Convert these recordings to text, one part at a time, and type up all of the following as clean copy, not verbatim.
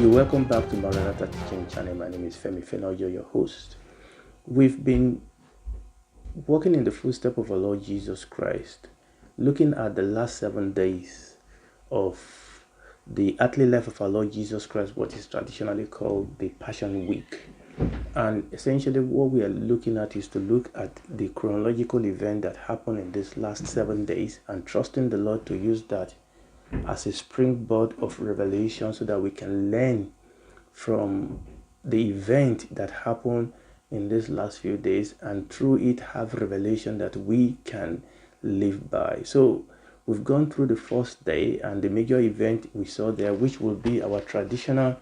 You're welcome back to Maranatha Teaching Channel. My name is Femi Fenoyo, your host. We've been walking in the footsteps of our Lord Jesus Christ, looking at the last 7 days of the earthly life of our Lord Jesus Christ, what is traditionally called the Passion Week. And essentially what we are looking at is to look at the chronological event that happened in these last 7 days and trusting the Lord to use that as a springboard of revelation so that we can learn from the event that happened in these last few days and through it have revelation that we can live by. So we've gone through the first day, and the major event we saw there, which will be our traditional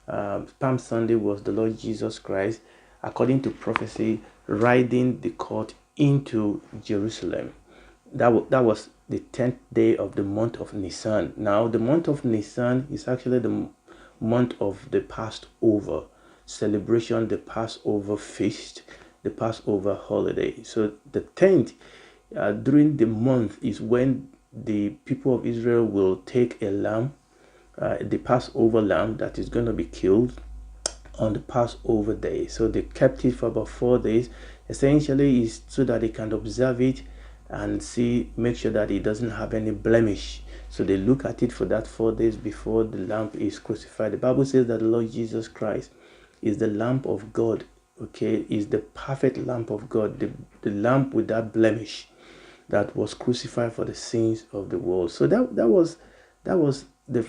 Palm Sunday, was the Lord Jesus Christ, according to prophecy, riding the court into Jerusalem. That was the 10th day of the month of Nisan. Now, the month of Nisan is actually the month of the Passover celebration, the Passover feast, the Passover holiday. So the 10th during the month is when the people of Israel will take a lamb, the Passover lamb that is going to be killed on the Passover day. So they kept it for about 4 days. Essentially is so that they can observe it and make sure that it doesn't have any blemish. So they look at it for that 4 days before the lamb is crucified. The Bible says that the Lord Jesus Christ is the Lamb of God, okay, is the perfect Lamb of God, the lamb without blemish that was crucified for the sins of the world. So that was the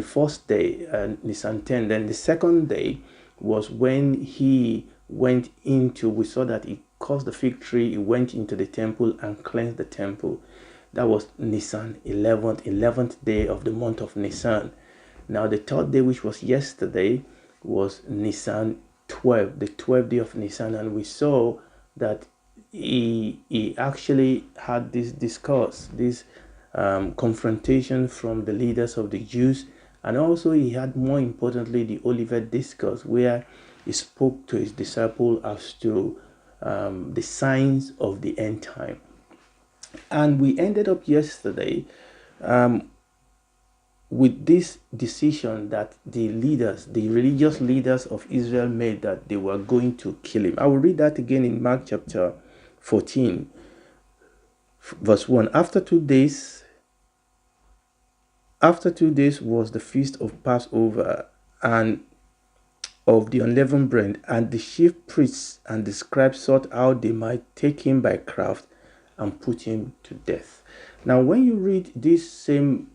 first day, Nisan 10. Then the second day was when he went into, we saw that he caused the fig tree, he went into the temple and cleansed the temple. That was Nisan 11th day of the month of Nisan. Now the third day, which was yesterday, was Nisan 12, the 12th day of Nisan, and we saw that he actually had this discourse, this confrontation from the leaders of the Jews, and also he had, more importantly, the Olivet discourse, where he spoke to his disciple as to the signs of the end time. And we ended up yesterday with this decision that the religious leaders of Israel made, that they were going to kill him. I will read that again in Mark chapter 14, verse 1. After 2 days was the feast of Passover and of the unleavened bread, and the chief priests and the scribes sought how they might take him by craft and put him to death. Now, when you read this same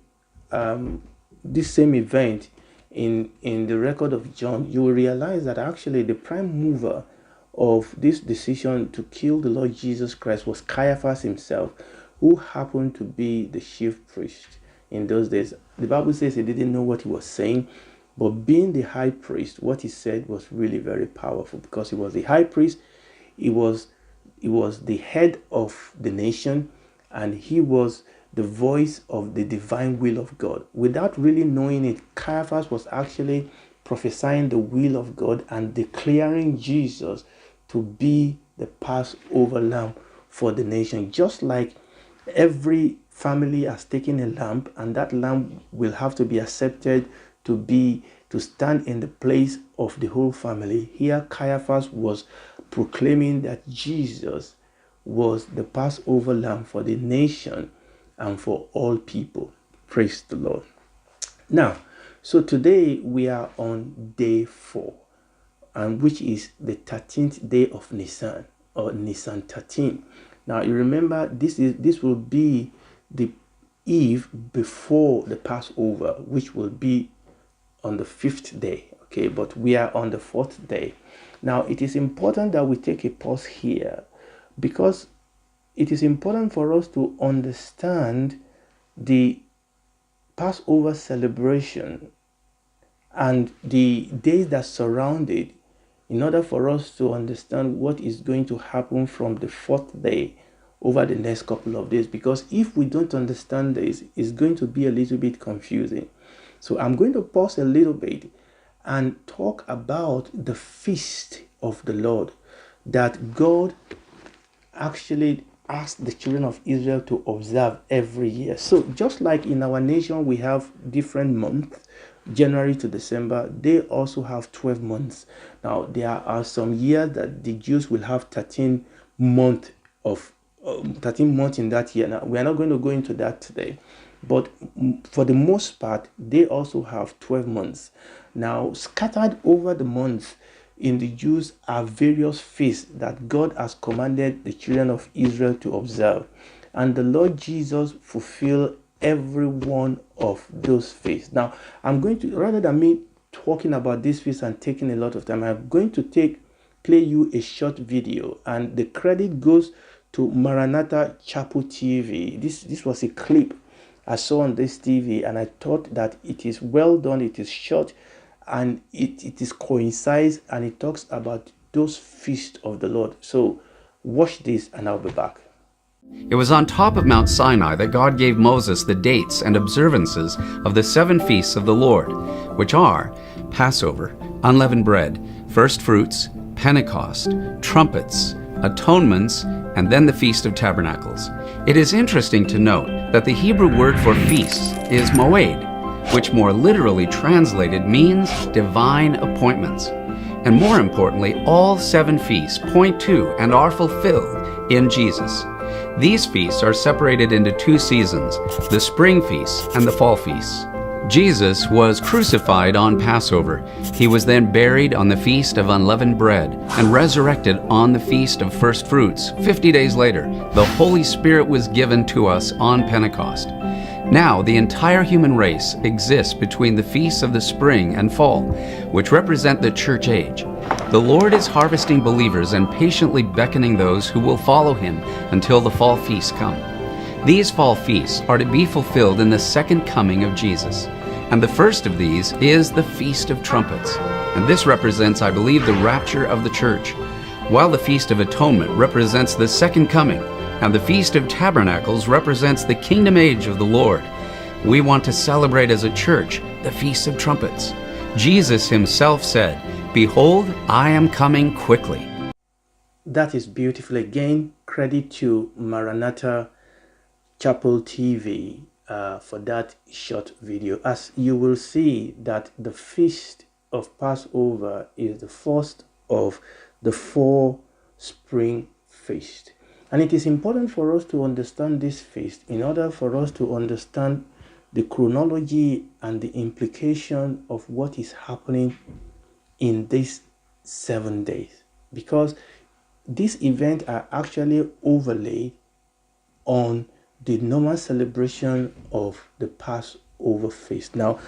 event in the record of John, you will realize that actually the prime mover of this decision to kill the Lord Jesus Christ was Caiaphas himself, who happened to be the chief priest in those days. The Bible says he didn't know what he was saying, but being the high priest, what he said was really very powerful, because he was the high priest, he was the head of the nation, and he was the voice of the divine will of God. Without really knowing it, Caiaphas was actually prophesying the will of God and declaring Jesus to be the Passover lamb for the nation. Just like every family has taken a lamb, and that lamb will have to be accepted to stand in the place of the whole family. Here Caiaphas was proclaiming that Jesus was the Passover lamb for the nation and for all people. Praise the Lord. Now, so today we are on day 4, and which is the 13th day of Nisan, or Nisan 13. Now you remember this will be the eve before the Passover, which will be on the 5th day. Okay, but we are on the 4th day. Now it is important that we take a pause here, because it is important for us to understand the Passover celebration and the days that surround it, in order for us to understand what is going to happen from the 4th day over the next couple of days. Because if we don't understand this, it's going to be a little bit confusing. So I'm going to pause a little bit and talk about the feast of the Lord that God actually asked the children of Israel to observe every year. So just like in our nation we have different months, January to December, they also have 12 months. Now, there are some years that the Jews will have 13 months of 13 months in that year. Now, we are not going to go into that today, but for the most part, they also have 12 months. Now, scattered over the months in the Jews are various feasts that God has commanded the children of Israel to observe, and the Lord Jesus fulfilled every one of those feasts. Now, I'm going to, rather than me talking about this feast and taking a lot of time, I'm going to play you a short video, and the credit goes to Maranatha Chapel TV. This was a clip I saw on this TV, and I thought that it is well done, it is short, and it is coincides, and it talks about those feasts of the Lord. So watch this and I'll be back. It was on top of Mount Sinai that God gave Moses the dates and observances of the 7 feasts of the Lord, which are Passover, unleavened bread, first fruits, Pentecost, trumpets, atonements, and then the Feast of Tabernacles. It is interesting to note that the Hebrew word for feasts is moed, which more literally translated means divine appointments. And more importantly, all 7 feasts point to and are fulfilled in Jesus. These feasts are separated into 2 seasons, the spring feasts and the fall feasts. Jesus was crucified on Passover. He was then buried on the Feast of Unleavened Bread and resurrected on the Feast of First Fruits. 50 days later, the Holy Spirit was given to us on Pentecost. Now, the entire human race exists between the feasts of the spring and fall, which represent the church age. The Lord is harvesting believers and patiently beckoning those who will follow Him until the fall feasts come. These fall feasts are to be fulfilled in the second coming of Jesus. And the first of these is the Feast of Trumpets. And this represents, I believe, the rapture of the church, while the Feast of Atonement represents the second coming, and the Feast of Tabernacles represents the kingdom age of the Lord. We want to celebrate as a church the Feast of Trumpets. Jesus Himself said, "Behold, I am coming quickly." That is beautiful. Again, credit to Maranatha Chapel TV for that short video. As you will see that the Feast of Passover is the first of the 4 spring feasts. And it is important for us to understand this feast in order for us to understand the chronology and the implication of what is happening in these 7 days. Because these events are actually overlaid on the normal celebration of the Passover feast. Now,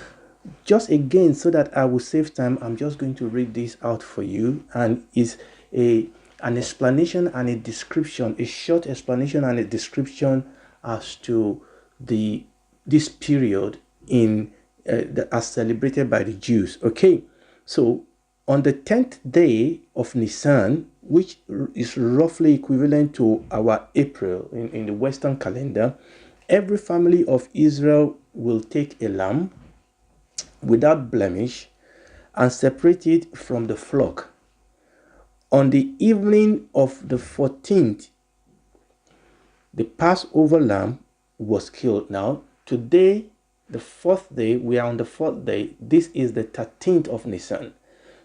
just again, so that I will save time, I'm just going to read this out for you, and it's an explanation and a description, a short explanation and a description as to this period in as celebrated by the Jews. Okay, so on the 10th day of Nisan, which is roughly equivalent to our April in the Western calendar, every family of Israel will take a lamb without blemish and separate it from the flock. On the evening of the 14th, the Passover lamb was killed. Now, today, the 4th day, we are on the 4th day. This is the 13th of Nisan.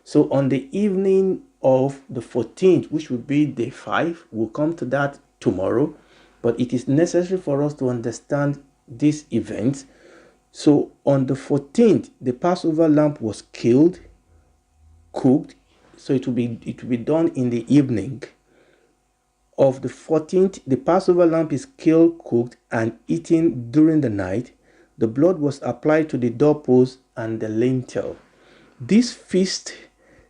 So on the evening of the 14th, which will be day 5, we'll come to that tomorrow, but it is necessary for us to understand this event. So on the 14th, the Passover lamb was killed, cooked. So it will be done in the evening of the 14th. The Passover lamb is killed, cooked, and eaten during the night. The blood was applied to the doorpost and the lintel. This feast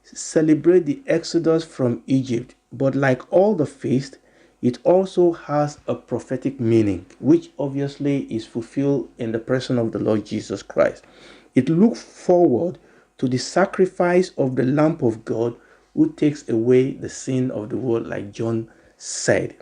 celebrates the exodus from Egypt, but like all the feasts, it also has a prophetic meaning, which obviously is fulfilled in the person of the Lord Jesus Christ. It looks forward to the sacrifice of the Lamb of God who takes away the sin of the world, like John said.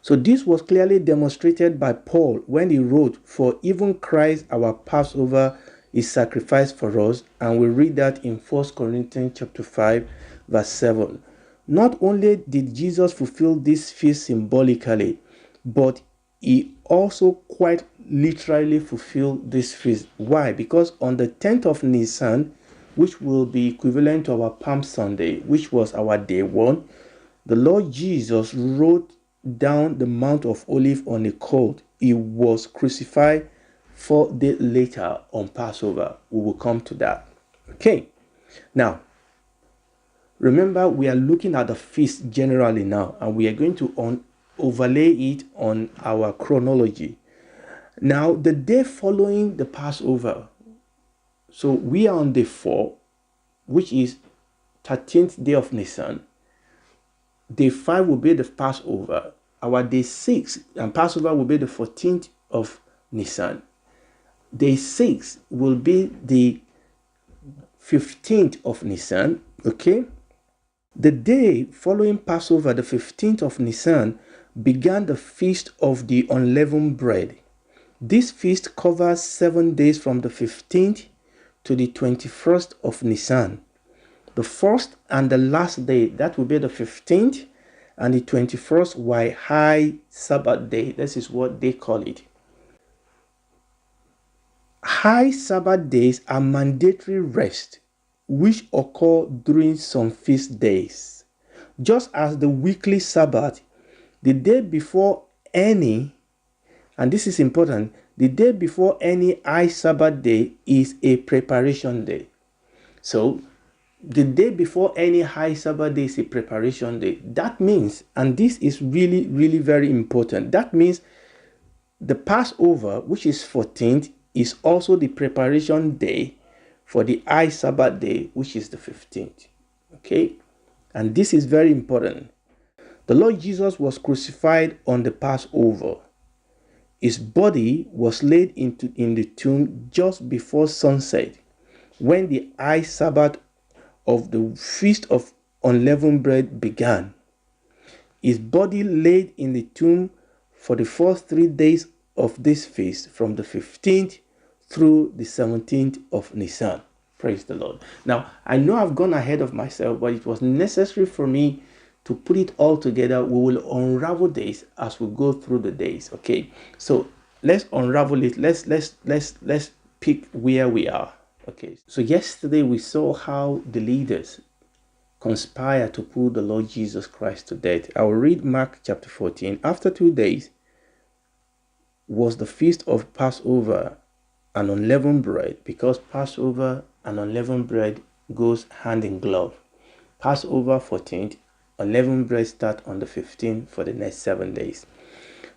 So this was clearly demonstrated by Paul when he wrote, "For even Christ our Passover is sacrificed for us," and we read that in 1 Corinthians chapter 5, verse 7. Not only did Jesus fulfill this feast symbolically, but he also quite literally fulfilled this feast. Why? Because on the 10th of Nisan, which will be equivalent to our Palm Sunday, which was our day one, the Lord Jesus rode down the Mount of Olives on a colt. He was crucified 4 days later on Passover. We will come to that. Okay. Now, remember, we are looking at the feast generally now, and we are going to overlay it on our chronology. Now, the day following the Passover, so we are on day 4, which is 13th day of Nisan. Day 5 will be the Passover. Our day 6 and Passover will be the 14th of Nisan. Day 6 will be the 15th of Nisan. Okay. The day following Passover, the 15th of Nisan, began the feast of the unleavened bread. This feast covers 7 days from the 15th to the 21st of Nisan. The first and the last day, that will be the 15th, and the 21st were High Sabbath day. This is what they call it. High Sabbath days are mandatory rest, which occur during some feast days. Just as the weekly Sabbath, the day before any, and this is important, the day before any High Sabbath day is a preparation day. So, the day before any High Sabbath day is a preparation day. That means, and this is really, really very important, that means the Passover, which is 14th, is also the preparation day for the High Sabbath day, which is the 15th. Okay? And this is very important. The Lord Jesus was crucified on the Passover. His body was laid in the tomb just before sunset, when the High Sabbath of the Feast of Unleavened Bread began. His body laid in the tomb for the first 3 days of this feast, from the 15th through the 17th of Nisan. Praise the Lord. Now, I know I've gone ahead of myself, but it was necessary for me to put it all together. We will unravel this as we go through the days. Okay, so let's unravel it. Let's pick where we are. Okay, so yesterday we saw how the leaders conspire to put the Lord Jesus Christ to death. I will read Mark chapter 14. After 2 days was the feast of Passover and unleavened bread, because Passover and unleavened bread goes hand in glove. Passover 14th, unleavened bread start on the 15th for the next 7 days.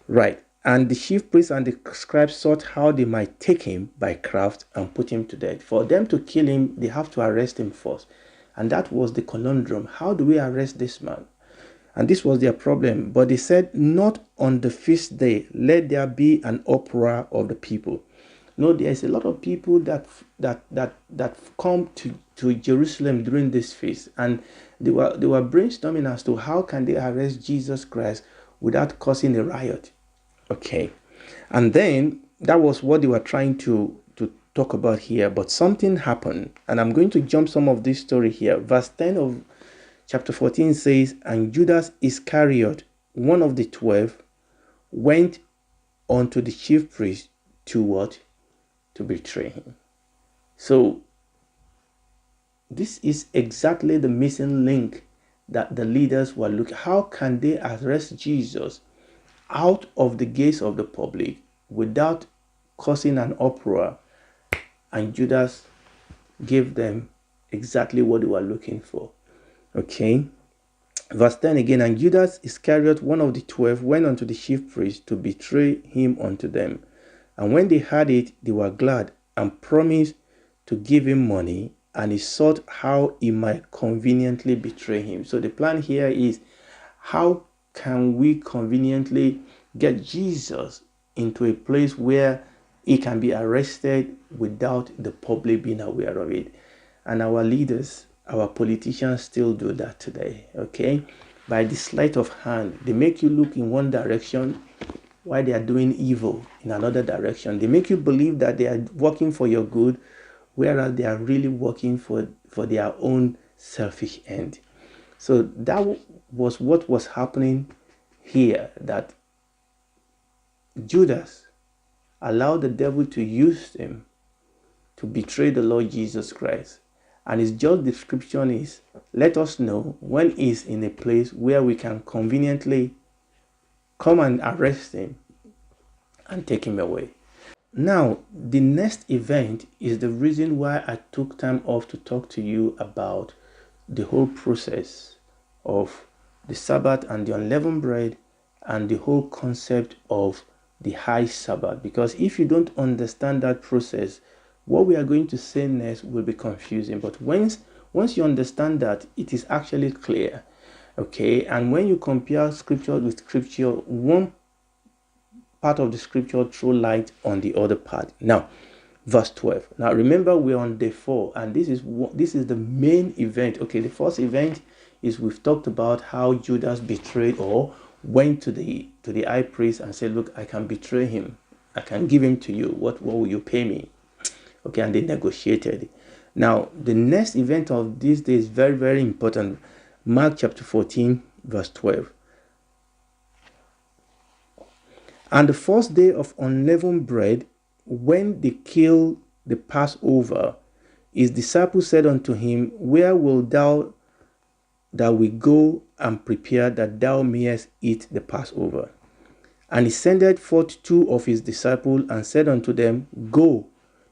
Right. And the chief priests and the scribes sought how they might take him by craft and put him to death. For them to kill him, they have to arrest him first. And that was the conundrum. How do we arrest this man? And this was their problem. But they said, not on the feast day, let there be an uproar of the people. No, there's a lot of people that come to Jerusalem during this feast, and they were brainstorming as to how can they arrest Jesus Christ without causing a riot. Okay, and then that was what they were trying to talk about here, but something happened, and I'm going to jump some of this story here. Verse 10 of chapter 14 says, and Judas Iscariot, one of the 12, went unto the chief priest to what? To betray him. So this is exactly the missing link that the leaders were looking. How can they arrest Jesus out of the gaze of the public without causing an uproar? And Judas gave them exactly what they were looking for. Okay. Verse 10 again, and Judas Iscariot, one of the 12, went unto the chief priest to betray him unto them. And when they heard it, they were glad and promised to give him money, and he sought how he might conveniently betray him. So the plan here is, how can we conveniently get Jesus into a place where he can be arrested without the public being aware of it? And our leaders, our politicians still do that today, okay? By the sleight of hand, they make you look in one direction while they are doing evil in another direction. They make you believe that they are working for your good, whereas they are really working for their own selfish end. So that was what was happening here, that Judas allowed the devil to use him to betray the Lord Jesus Christ. And his just description is, let us know when he's in a place where we can conveniently come and arrest him and take him away. Now, the next event is the reason why I took time off to talk to you about the whole process of the Sabbath and the unleavened bread and the whole concept of the high Sabbath. Because if you don't understand that process, what we are going to say next will be confusing. But once you understand that, it is actually clear. Okay, and when you compare scripture with scripture, one part of the scripture throw light on the other part. Now, verse 12. Now remember, we're on day 4, and this is the main event. Okay, the first event is we've talked about how Judas betrayed or went to the high priest and said, look, I can betray him, I can give him to you, what will you pay me? Okay, and they negotiated. Now the next event of this day is very, very important. Mark chapter 14 verse 12. And the first day of unleavened bread, when they killed the Passover, his disciples said unto him, where wilt thou that we go and prepare that thou mayest eat the Passover? And he sendeth forth 2 of his disciples and said unto them, go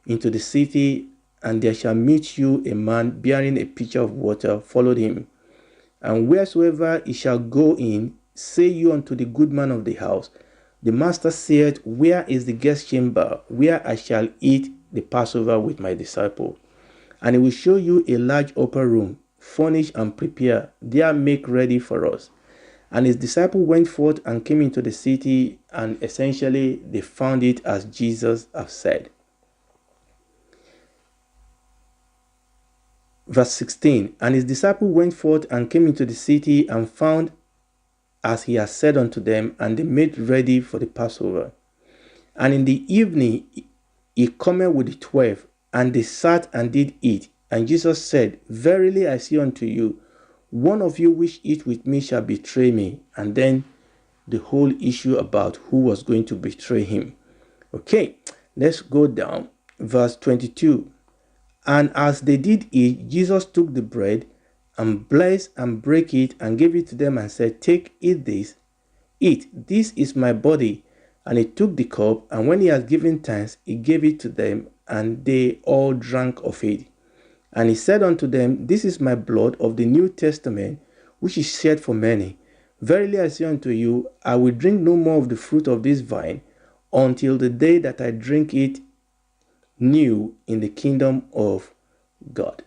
into the city, and there shall meet you a man bearing a pitcher of water. Follow him. And wheresoever he shall go in, say you unto the good man of the house, the master saith, where is the guest chamber, where I shall eat the Passover with my disciple? And he will show you a large upper room, furnish and prepare, there make ready for us. And his disciple went forth and came into the city, and essentially they found it as Jesus have said. Verse 16, and his disciple went forth and came into the city and found as he had said unto them, and they made ready for the Passover. And in the evening he cometh with the 12, and they sat and did eat. And Jesus said, verily I say unto you, one of you which eat with me shall betray me. And then the whole issue about who was going to betray him. Okay, let's go down. Verse 22. And as they did eat, Jesus took the bread and blessed and brake it and gave it to them and said, take, eat this, this is my body. And he took the cup, and when he had given thanks, he gave it to them, and they all drank of it. And he said unto them, this is my blood of the New Testament, which is shed for many. Verily I say unto you, I will drink no more of the fruit of this vine until the day that I drink it new in the kingdom of God.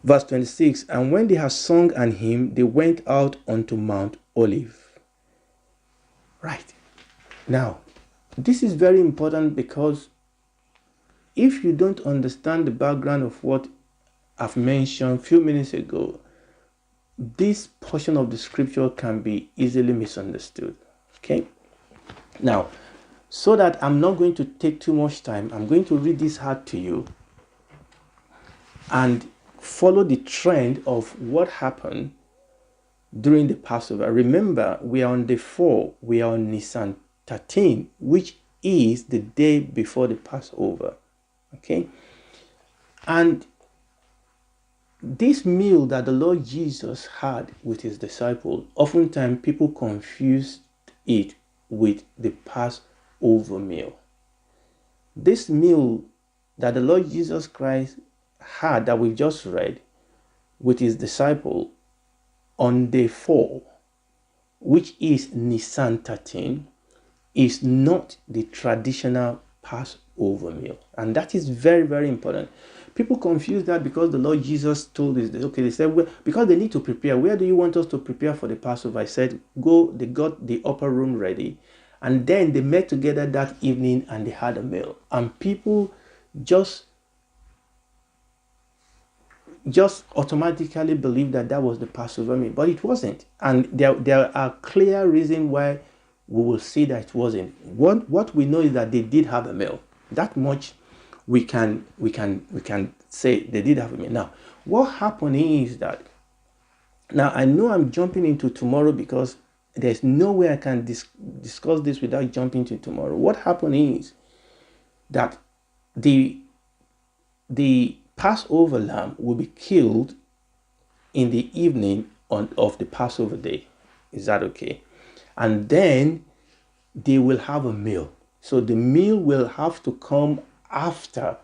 Verse 26, and when they had sung an hymn, they went out unto Mount Olive. Right. Now, this is very important, because if you don't understand the background of what I've mentioned a few minutes ago, this portion of the scripture can be easily misunderstood. Okay? Now, so that I'm not going to take too much time, I'm going to read this out to you and follow the trend of what happened during the Passover. Remember, we are on day 4, we are on Nisan 13, which is the day before the Passover. Okay? And this meal that the Lord Jesus had with his disciples, oftentimes people confused it with the Passover meal. This meal that the Lord Jesus Christ had, that we just read, with his disciple on day 4, which is Nisan 13, is not the traditional Passover meal. And that is very, very important. People confuse that because the Lord Jesus told us, okay, they said, well, because they need to prepare. Where do you want us to prepare for the Passover? I said, go, they got the upper room ready. And then they met together that evening and they had a meal. And people just automatically believed that that was the Passover meal. But it wasn't. And there are clear reasons why we will see that it wasn't. What we know is that they did have a meal. That much we can say they did have a meal. Now, what happened is that, now I know I'm jumping into tomorrow because there's no way I can discuss this without jumping to tomorrow. What happened is that the Passover lamb will be killed in the evening of the Passover day. Is that okay? And then they will have a meal. So the meal will have to come after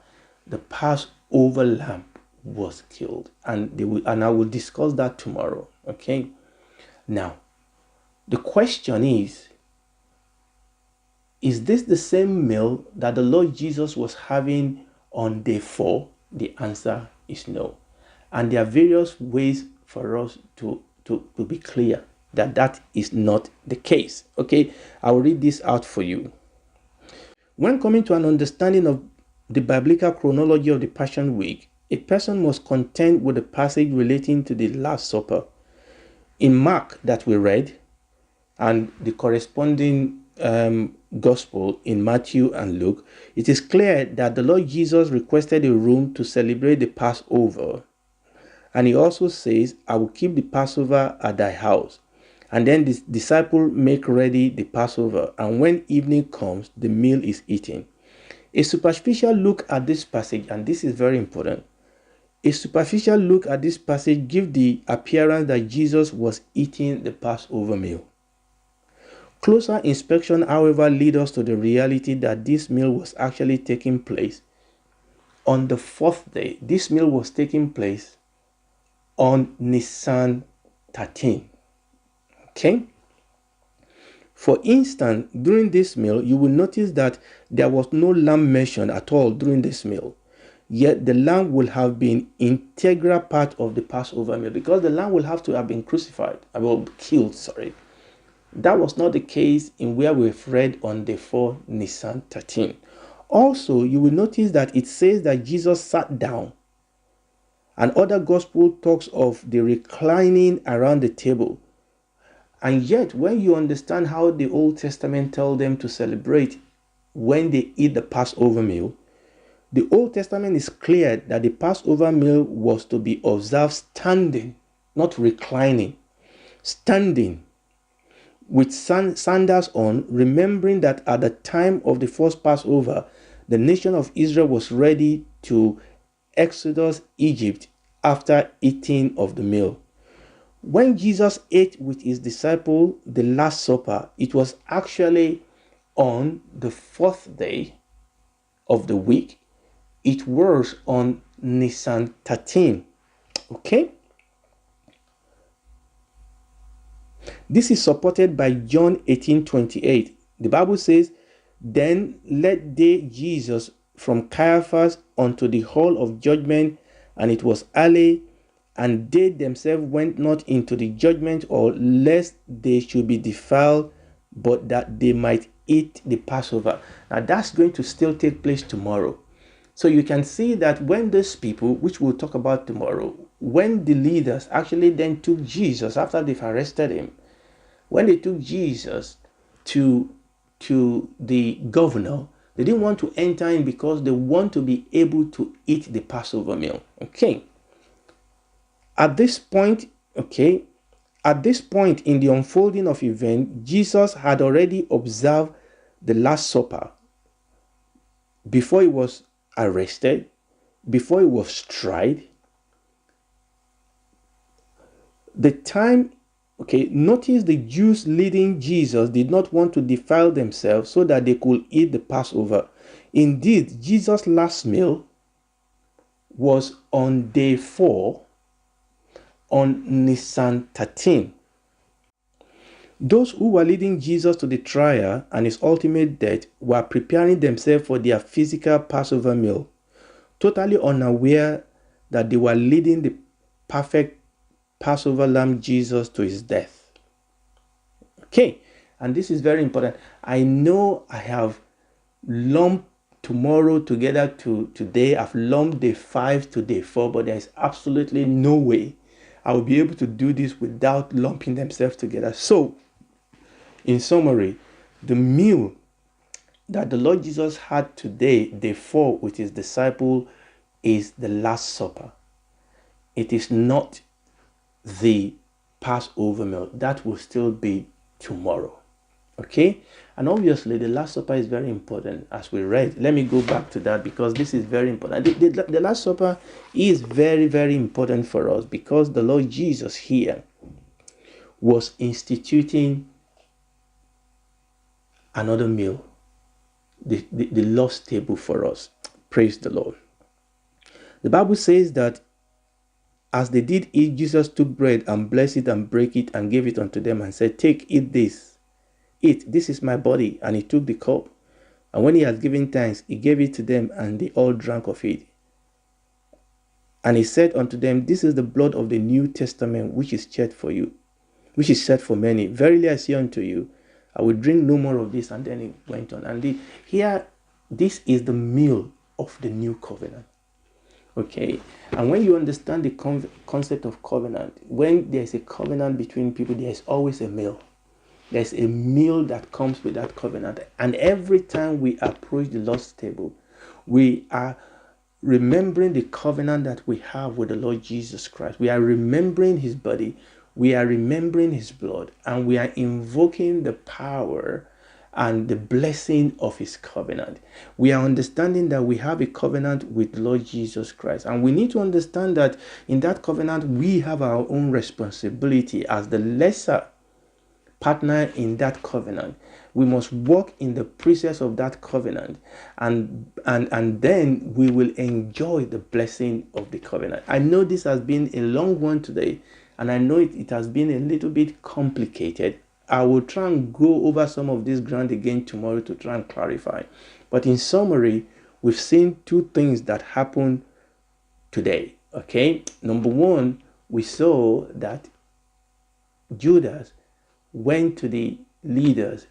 the Passover lamb was killed, and I will discuss that tomorrow. Okay. Now, the question is this the same meal that the Lord Jesus was having on day 4? The answer is no. And there are various ways for us to be clear that is not the case. Okay, I will read this out for you. When coming to an understanding of the biblical chronology of the Passion Week, a person must contend with the passage relating to the Last Supper. In Mark that we read, and the corresponding gospel in Matthew and Luke, it is clear that the Lord Jesus requested a room to celebrate the Passover. And he also says, I will keep the Passover at thy house. And then the disciple make ready the Passover, and when evening comes, the meal is eaten. A superficial look at this passage, and this is very important, a superficial look at this passage gives the appearance that Jesus was eating the Passover meal. Closer inspection, however, leads us to the reality that this meal was actually taking place on the 4th day. This meal was taking place on Nisan 13. Okay? For instance, during this meal, you will notice that there was no lamb mentioned at all during this meal. Yet the lamb will have been integral part of the Passover meal, because the lamb will have to have been killed. That was not the case in where we've read on day 4, Nisan 13. Also, you will notice that it says that Jesus sat down. And other gospel talks of the reclining around the table. And yet, when you understand how the Old Testament tells them to celebrate when they eat the Passover meal, the Old Testament is clear that the Passover meal was to be observed standing, not reclining. Standing, with sandals on, remembering that at the time of the first Passover, the nation of Israel was ready to exodus Egypt after eating of the meal. When Jesus ate with his disciple the Last Supper, it was actually on the 4th day of the week. It was on Nisan 13. Okay? This is supported by John 18:28. The Bible says, Then led they Jesus from Caiaphas unto the hall of judgment, and it was early, and they themselves went not into the judgment, or lest they should be defiled, but that they might eat the Passover. Now that's going to still take place tomorrow. So you can see that when these people, which we'll talk about tomorrow, when the leaders actually then took Jesus after they've arrested him, when they took Jesus to the governor, they didn't want to enter in because they want to be able to eat the Passover meal. Okay. At this point in the unfolding of event, Jesus had already observed the Last Supper before he was arrested, before he was tried. Notice the Jews leading Jesus did not want to defile themselves so that they could eat the Passover. Indeed, Jesus' last meal was on day 4 on Nisan 13. Those who were leading Jesus to the trial and his ultimate death were preparing themselves for their physical Passover meal, totally unaware that they were leading the perfect Passover lamb Jesus to his death. Okay, and this is very important. I know I have lumped tomorrow together to today. I've lumped day 5 to day 4, but there is absolutely no way I will be able to do this without lumping themselves together. So, in summary, the meal that the Lord Jesus had today, day 4, with his disciple, is the Last Supper. It is not the Passover meal. That will still be tomorrow. Okay? And obviously, the Last Supper is very important, as we read. Let me go back to that because this is very important. The Last Supper is very, very important for us because the Lord Jesus here was instituting another meal, the Lord's table for us. Praise the Lord. The Bible says that as they did eat, Jesus took bread and blessed it and brake it and gave it unto them and said, "Take, eat this. Eat, this is my body." And he took the cup. And when he had given thanks, he gave it to them, and they all drank of it. And he said unto them, "This is the blood of the New Testament, which is shed for you, which is shed for many. Verily I say unto you, I will drink no more of this." And then he went on. And here, this is the meal of the new covenant. Okay, and when you understand the concept of covenant, when there's a covenant between people, there's always a meal. There's a meal that comes with that covenant. And every time we approach the Lord's table, we are remembering the covenant that we have with the Lord Jesus Christ. We are remembering his body. We are remembering his blood. And we are invoking the power and the blessing of his covenant. We are understanding that we have a covenant with the Lord Jesus Christ. And we need to understand that in that covenant, we have our own responsibility as the lesser partner in that covenant. We must walk in the precepts of that covenant, and then we will enjoy the blessing of the covenant. I know this has been a long one today, and I know it has been a little bit complicated. I will try and go over some of this ground again tomorrow to try and clarify. But in summary, we've seen two things that happened today. Okay, number one, we saw that Judas went to the leaders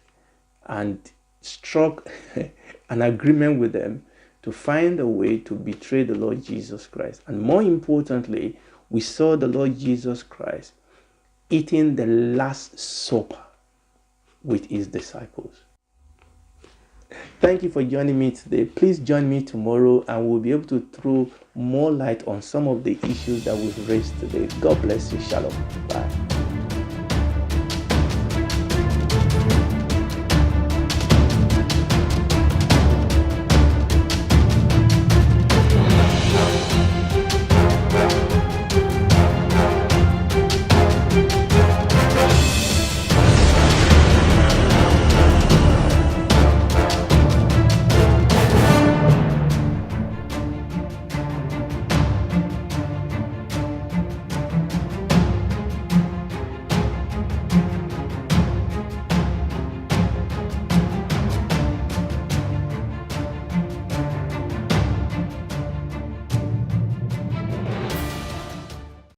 and struck an agreement with them to find a way to betray the Lord Jesus Christ. And more importantly, we saw the Lord Jesus Christ eating the Last Supper with his disciples. Thank you for joining me today. Please join me tomorrow and we'll be able to throw more light on some of the issues that we've raised today. God bless you. Shalom. Bye.